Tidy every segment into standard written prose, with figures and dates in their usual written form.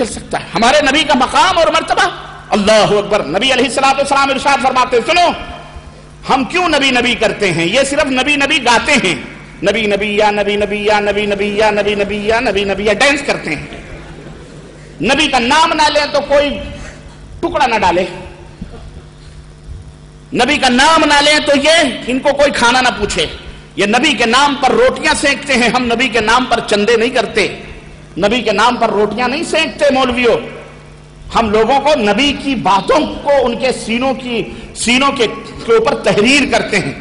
چل سکتا ہے ہمارے نبی کا مقام اور مرتبہ. اللہ اکبر. نبی علیہ الصلوۃ والسلام ارشاد فرماتے ہیں سنو ہم کیوں نبی نبی کرتے ہیں. یہ صرف نبی نبی گاتے ہیں. نبی نبی یا نبی نبی یا نبی نبی یا نبی نبی یا نبی نبی یا ڈانس کرتے ہیں. نبی کا نام نہ لیں تو کوئی ٹکڑا نہ ڈالے. نبی کا نام نہ لیں تو یہ ان کو کوئی کھانا نہ پوچھے. یہ نبی کے نام پر روٹیاں سینکتے ہیں. ہم نبی کے نام پر چندے نہیں کرتے. نبی کے نام پر روٹیاں نہیں سینکتے مولویوں. ہم لوگوں کو نبی کی باتوں کو ان کے سینوں کے اوپر تحریر کرتے ہیں.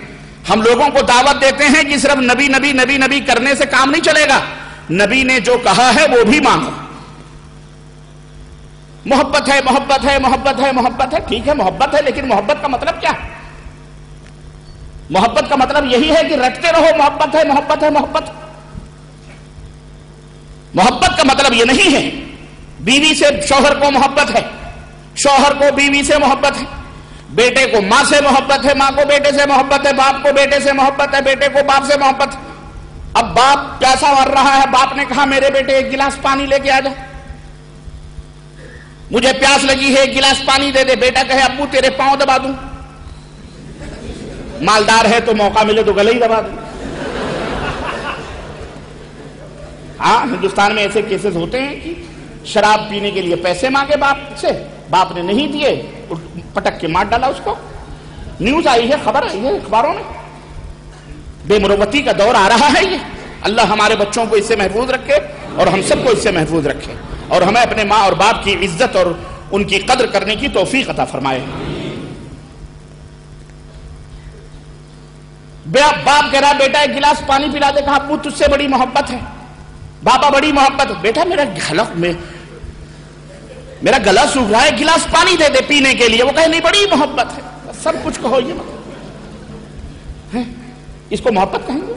ہم لوگوں کو دعوت دیتے ہیں کہ صرف نبی نبی نبی نبی کرنے سے کام نہیں چلے گا. نبی نے جو کہا ہے وہ بھی مانو. محبت ہے محبت ہے محبت ہے محبت ہے. ٹھیک ہے محبت ہے لیکن محبت کا مطلب کیا ہے؟ محبت کا مطلب یہی ہے کہ رٹتے رہو محبت ہے محبت ہے محبت. محبت کا مطلب یہ نہیں ہے بیوی سے شوہر کو محبت ہے, شوہر کو بیوی سے محبت ہے, بیٹے کو ماں سے محبت ہے, ماں کو بیٹے سے محبت ہے, باپ کو بیٹے سے محبت ہے, بیٹے کو باپ سے محبت ہے. اب باپ پیاسا مر رہا ہے, باپ نے کہا میرے بیٹے ایک گلاس پانی لے کے آ جا, مجھے پیاس لگی ہے ایک گلاس پانی دے دے. بیٹا کہے ابو تیرے پاؤں دبا دوں. مالدار ہے تو موقع ملے تو گلے ہی دبا دوں. ہاں ہندوستان میں ایسے کیسز ہوتے ہیں کہ شراب پینے کے لیے پیسے مانگے باپ سے, باپ نے نہیں دیے, پٹک کے مار ڈالا اس کو. نیوز آئی ہے, خبر آئی ہے اخباروں میں. بے مروتی کا دور آ رہا ہے یہ. اللہ ہمارے بچوں کو اس سے محفوظ رکھے اور ہم سب کو اس سے محفوظ رکھے اور ہمیں اپنے ماں اور باپ کی عزت اور ان کی قدر کرنے کی توفیق عطا فرمائے. باپ کہہ رہا بیٹا ایک گلاس پانی پلا دے. کہا ابو تجھ سے بڑی محبت ہے. بابا بڑی محبت. بیٹا میرا گلا سوکھ رہا ہے, گلاس پانی دے دے پینے کے لیے. وہ کہے نہیں بڑی محبت ہے. سب کچھ کہو یہ مطلب اس کو محبت کہیں گے,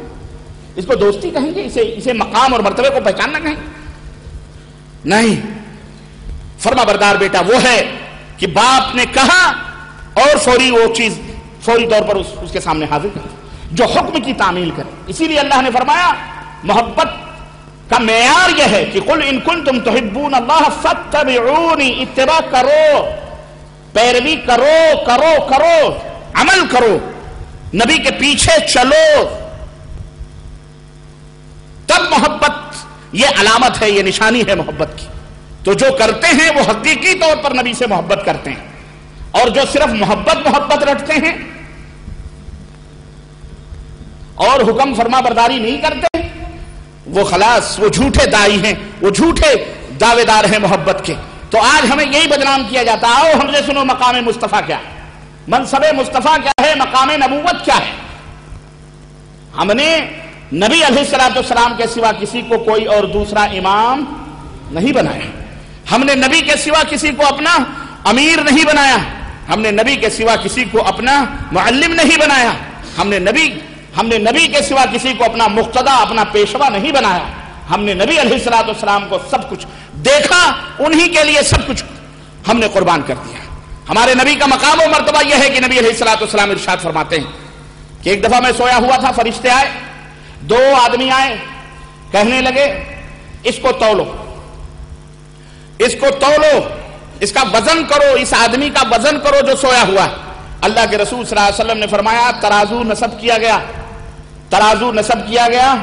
اس کو دوستی کہیں گے, اسے مقام اور مرتبے کو پہچاننا کہیں گے؟ نہیں. فرما بردار بیٹا وہ ہے کہ باپ نے کہا اور فوری وہ چیز فوری طور پر اس کے سامنے حاضر کر جو حکم کی تعمیل کرے. اسی لیے اللہ نے فرمایا محبت کا معیار یہ ہے کہ قل ان کنتم تحبون اللہ فاتبعونی. اتباع کرو, پیروی کرو کرو کرو, عمل کرو, نبی کے پیچھے چلو, تب محبت یہ علامت ہے, یہ نشانی ہے محبت کی. تو جو کرتے ہیں وہ حقیقی طور پر نبی سے محبت کرتے ہیں, اور جو صرف محبت رکھتے ہیں اور حکم فرما برداری نہیں کرتے وہ خلاص وہ جھوٹے دائی ہیں, وہ جھوٹے دعوے دار ہیں محبت کے. تو آج ہمیں یہی بدنام کیا جاتا ہے. آؤ ہم سے سنو مقام مصطفیٰ کیا ہے, منصب مصطفیٰ کیا ہے, مقام نبوت کیا ہے. ہم نے نبی علیہ الصلوۃ والسلام کے سوا کسی کو کوئی اور دوسرا امام نہیں بنایا. ہم نے نبی کے سوا کسی کو اپنا امیر نہیں بنایا. ہم نے نبی کے سوا کسی کو اپنا معلم نہیں بنایا. ہم نے نبی کے سوا کسی کو اپنا مقتدا, اپنا پیشوا نہیں بنایا. ہم نے نبی علیہ الصلوۃ والسلام کو سب کچھ دیکھا, انہی کے لیے سب کچھ ہم نے قربان کر دیا. ہمارے نبی کا مقام و مرتبہ یہ ہے کہ نبی علیہ الصلوۃ والسلام ارشاد فرماتے ہیں کہ ایک دفعہ میں سویا ہوا تھا, فرشتے آئے, دو آدمی آئے, کہنے لگے اس کو تولو, اس کو تولو, اس کا وزن کرو, اس آدمی کا وزن کرو جو سویا ہوا ہے. اللہ کے رسول صلی اللہ علیہ وسلم نے فرمایا ترازو نصب کیا گیا, ترازو نصب کیا گیا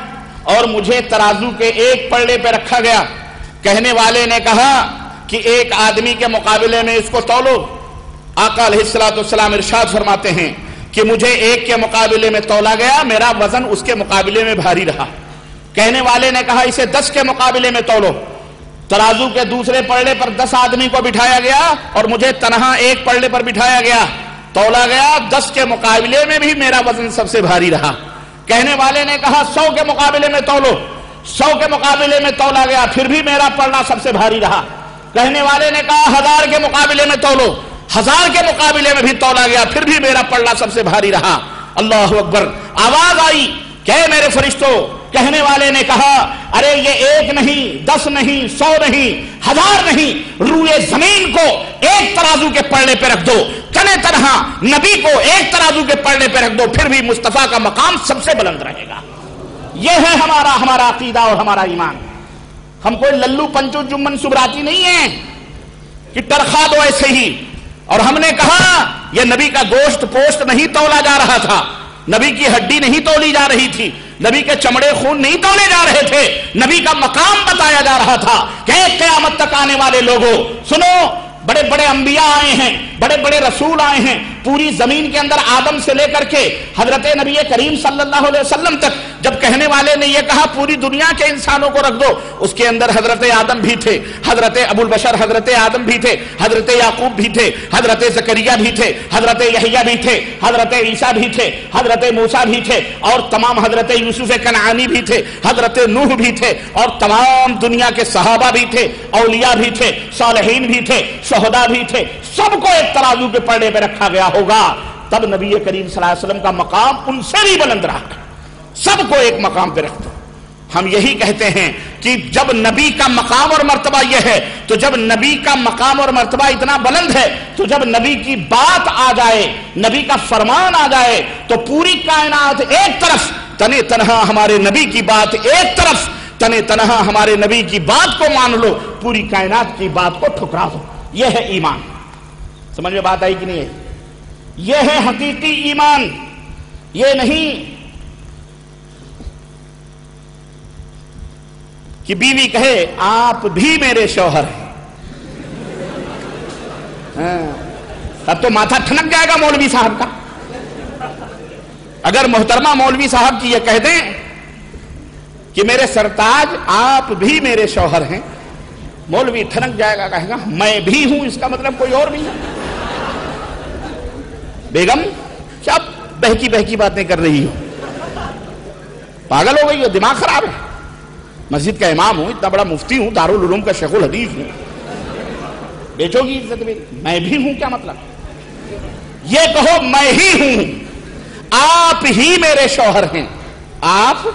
اور مجھے ترازو کے ایک پلڑے پہ رکھا گیا. کہنے والے نے کہا کہ ایک آدمی کے مقابلے میں اس کو تولو. آقا علیہ الصلوۃ والسلام ارشاد فرماتے ہیں کہ مجھے ایک کے مقابلے میں تولا گیا, میرا وزن اس کے مقابلے میں بھاری رہا. کہنے والے نے کہا اسے 10 کے مقابلے میں تولو. ترازو کے دوسرے پلڑے پر 10 آدمی کو بٹھایا گیا اور مجھے تنہا ایک پلڑے پر بٹھایا گیا, تولا گیا, 10 کے مقابلے میں بھی میرا وزن سب سے بھاری رہا. کہنے والے نے کہا 100 کے مقابلے میں تولو, 100 کے مقابلے میں تولا گیا, پھر بھی میرا پلڑا سب سے بھاری رہا. کہنے والے نے کہا 1000 کے مقابلے میں تولو, 1000 کے مقابلے میں بھی تولا گیا, پھر بھی میرا پلڑا سب سے بھاری رہا. اللہ اکبر. آواز آئی کہ میرے فرشتوں. کہنے والے نے کہا ارے یہ 1 نہیں, 10 نہیں, 100 نہیں, 1000 نہیں, روئے زمین کو ایک ترازو کے پلڑے پہ رکھ دو, تنے تنہا نبی کو ایک ترازو کے پلڑے پہ رکھ دو, پھر بھی مصطفیٰ کا مقام سب سے بلند رہے گا. یہ ہے ہمارا عقیدہ اور ہمارا ایمان. ہم کوئی للو پنچو جمن سبراتی نہیں ہیں کہ ٹرخا دو ایسے ہی. اور ہم نے کہا یہ نبی کا گوشت پوشت نہیں تولا جا رہا تھا, نبی کی ہڈی نہیں تولی جا رہی تھی, نبی کے چمڑے خون نہیں تولے جا رہے تھے, نبی کا مقام بتایا جا رہا تھا کہ قیامت تک آنے والے لوگوں سنو, بڑے بڑے انبیاء آئے ہیں, بڑے بڑے رسول آئے ہیں, پوری زمین کے اندر آدم سے لے کر کے حضرت نبی کریم صلی اللہ علیہ وسلم تک جب کہنے والے نے یہ کہا پوری دنیا کے انسانوں کو رکھ دو, اس کے اندر حضرت آدم بھی تھے, حضرت ابو البشر حضرت آدم بھی تھے, حضرت یعقوب بھی تھے, حضرت زکریا بھی تھے, حضرت یحییٰ بھی تھے, حضرت عیسیٰ بھی تھے, حضرت موسیٰ بھی تھے, اور تمام حضرت یوسف کنعانی بھی تھے, حضرت نوح بھی تھے, اور تمام دنیا کے صحابہ بھی تھے, اولیاء بھی تھے, صالحین بھی تھے, شہداء بھی تھے. سب کو ایک ترازو کے پڑے پہ رکھا گیا ہوگا, تب نبی کریم صلی اللہ علیہ وسلم کا مقام ان سے بھی بلند رہا. سب کو ایک مقام پہ رکھ دو. ہم یہی کہتے ہیں کہ جب نبی کا مقام اور مرتبہ یہ ہے, تو جب نبی کا مقام اور مرتبہ اتنا بلند ہے, تو جب نبی کی بات آ جائے, نبی کا فرمان آ جائے, تو پوری کائنات ایک طرف, تنے تنہا ہمارے نبی کی بات ایک طرف, تنے تنہا ہمارے نبی کی بات کو مان لو, پوری کائنات کی بات کو ٹھکرا دو. یہ ہے ایمان. سمجھ میں بات آئی کہ نہیں ہے؟ یہ ہے حقیقی ایمان. یہ نہیں کہ بیوی کہے آپ بھی میرے شوہر ہیں, اب تو ماتھا ٹھنک جائے گا مولوی صاحب کا. اگر محترمہ مولوی صاحب کی یہ کہہ دیں کہ میرے سرتاج آپ بھی میرے شوہر ہیں, مولوی ٹھنک جائے گا, کہے گا میں بھی ہوں, اس کا مطلب کوئی اور نہیں ہے. بیگم کیا بہکی بہکی باتیں کر رہی ہو, پاگل ہو گئی ہو, دماغ خراب ہے. مسجد کا امام ہوں, اتنا بڑا مفتی ہوں, دارالعلوم کا شیخ الحدیث ہوں, بیچو گی عزت میری؟ میں بھی ہوں کیا مطلب؟ یہ کہو میں ہی ہوں, آپ ہی میرے شوہر ہیں, آپ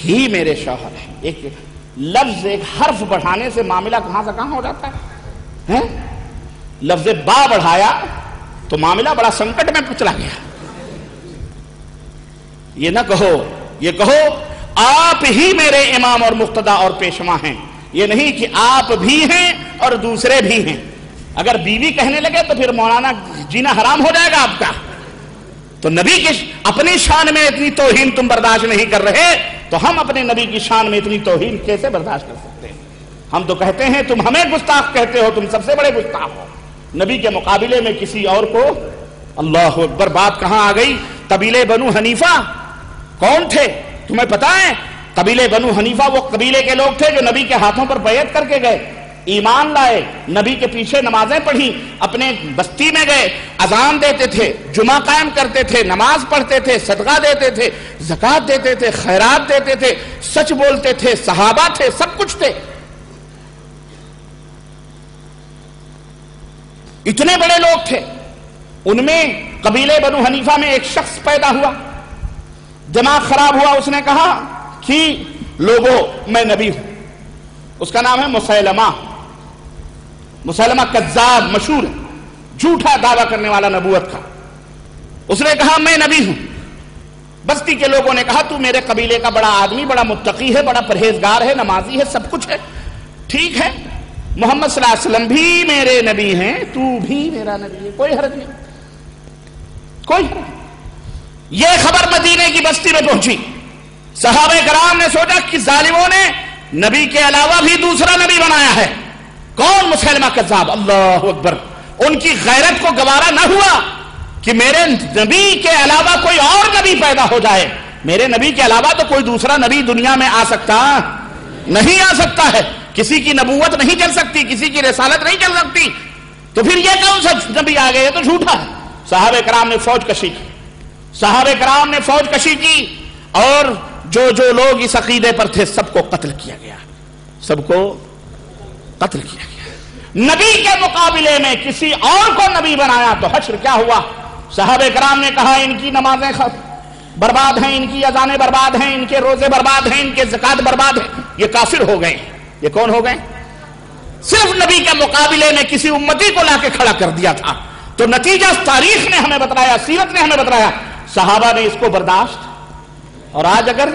ہی میرے شوہر ہیں. ایک لفظ ایک حرف بڑھانے سے معاملہ کہاں سے کہاں ہو جاتا ہے. لفظ با بڑھایا تو معاملہ بڑا سنکٹ میں چلا گیا. یہ نہ کہو, یہ کہو آپ ہی میرے امام اور مقتدا اور پیشوا ہیں. یہ نہیں کہ آپ بھی ہیں اور دوسرے بھی ہیں. اگر بیوی کہنے لگے تو پھر مولانا جینا حرام ہو جائے گا آپ کا. تو نبی کی اپنی شان میں اتنی توہین تم برداشت نہیں کر رہے, تو ہم اپنے نبی کی شان میں اتنی توہین کیسے برداشت کر سکتے ہیں؟ ہم تو کہتے ہیں تم ہمیں گستاخ کہتے ہو, تم سب سے بڑے گستاخ ہو. نبی کے مقابلے میں کسی اور کو, اللہ اکبر, بات کہاں آ گئی. قبیلے بنو حنیفہ کون تھے تمہیں پتا ہے؟ قبیلے بنو حنیفہ وہ قبیلے کے لوگ تھے جو نبی کے ہاتھوں پر بیعت کر کے گئے, ایمان لائے, نبی کے پیچھے نمازیں پڑھی, اپنے بستی میں گئے, اذان دیتے تھے, جمعہ قائم کرتے تھے, نماز پڑھتے تھے, صدقہ دیتے تھے, زکوٰۃ دیتے تھے, خیرات دیتے تھے, سچ بولتے تھے, صحابہ تھے, سب کچھ تھے. اتنے بڑے لوگ تھے. ان میں قبیلے بنو حنیفہ میں ایک شخص پیدا ہوا, دماغ خراب ہوا, اس نے کہا کہ لوگوں میں نبی ہوں. اس کا نام ہے مسیلمہ. مسیلمہ کذاب مشہور ہے, جھوٹا دعویٰ کرنے والا نبوت کا. اس نے کہا میں نبی ہوں. بستی کے لوگوں نے کہا تو میرے قبیلے کا بڑا آدمی, بڑا متقی ہے, بڑا پرہیزگار ہے, نمازی ہے, سب کچھ ہے, ٹھیک ہے, محمد صلی اللہ علیہ وسلم بھی میرے نبی ہیں, تو بھی میرا نبی ہے, کوئی حرج نہیں, کوئی حرج نہیں. یہ خبر مدینے کی بستی میں پہنچی. صحابہ کرام نے سوچا کہ ظالموں نے نبی کے علاوہ بھی دوسرا نبی بنایا ہے. کون؟ مسیلمہ کذاب. اللہ اکبر. ان کی غیرت کو گوارا نہ ہوا کہ میرے نبی کے علاوہ کوئی اور نبی پیدا ہو جائے. میرے نبی کے علاوہ تو کوئی دوسرا نبی دنیا میں آ سکتا نہیں, آ سکتا ہے. کسی کی نبوت نہیں چل سکتی, کسی کی رسالت نہیں چل سکتی, تو پھر یہ کون سا نبی آ گئے؟ یہ تو جھوٹا ہے. صحابہ کرام نے فوج کشی کی, صحابہ کرام نے فوج کشی کی, اور جو لوگ اس عقیدے پر تھے سب کو قتل کیا گیا, سب کو قتل کیا گیا. نبی کے مقابلے میں کسی اور کو نبی بنایا تو حشر کیا ہوا؟ صحابہ کرام نے کہا ان کی نمازیں برباد ہیں, ان کی اذانیں برباد ہیں, ان کے روزے برباد ہیں, ان کے زکات برباد ہیں, یہ کافر ہو گئے. یہ کون ہو گئے؟ صرف نبی کے مقابلے میں کسی امتی کو لا کے کھڑا کر دیا تھا. تو نتیجہ تاریخ نے ہمیں بتایا, سیرت نے ہمیں بتایا, صحابہ نے اس کو برداشت. اور آج اگر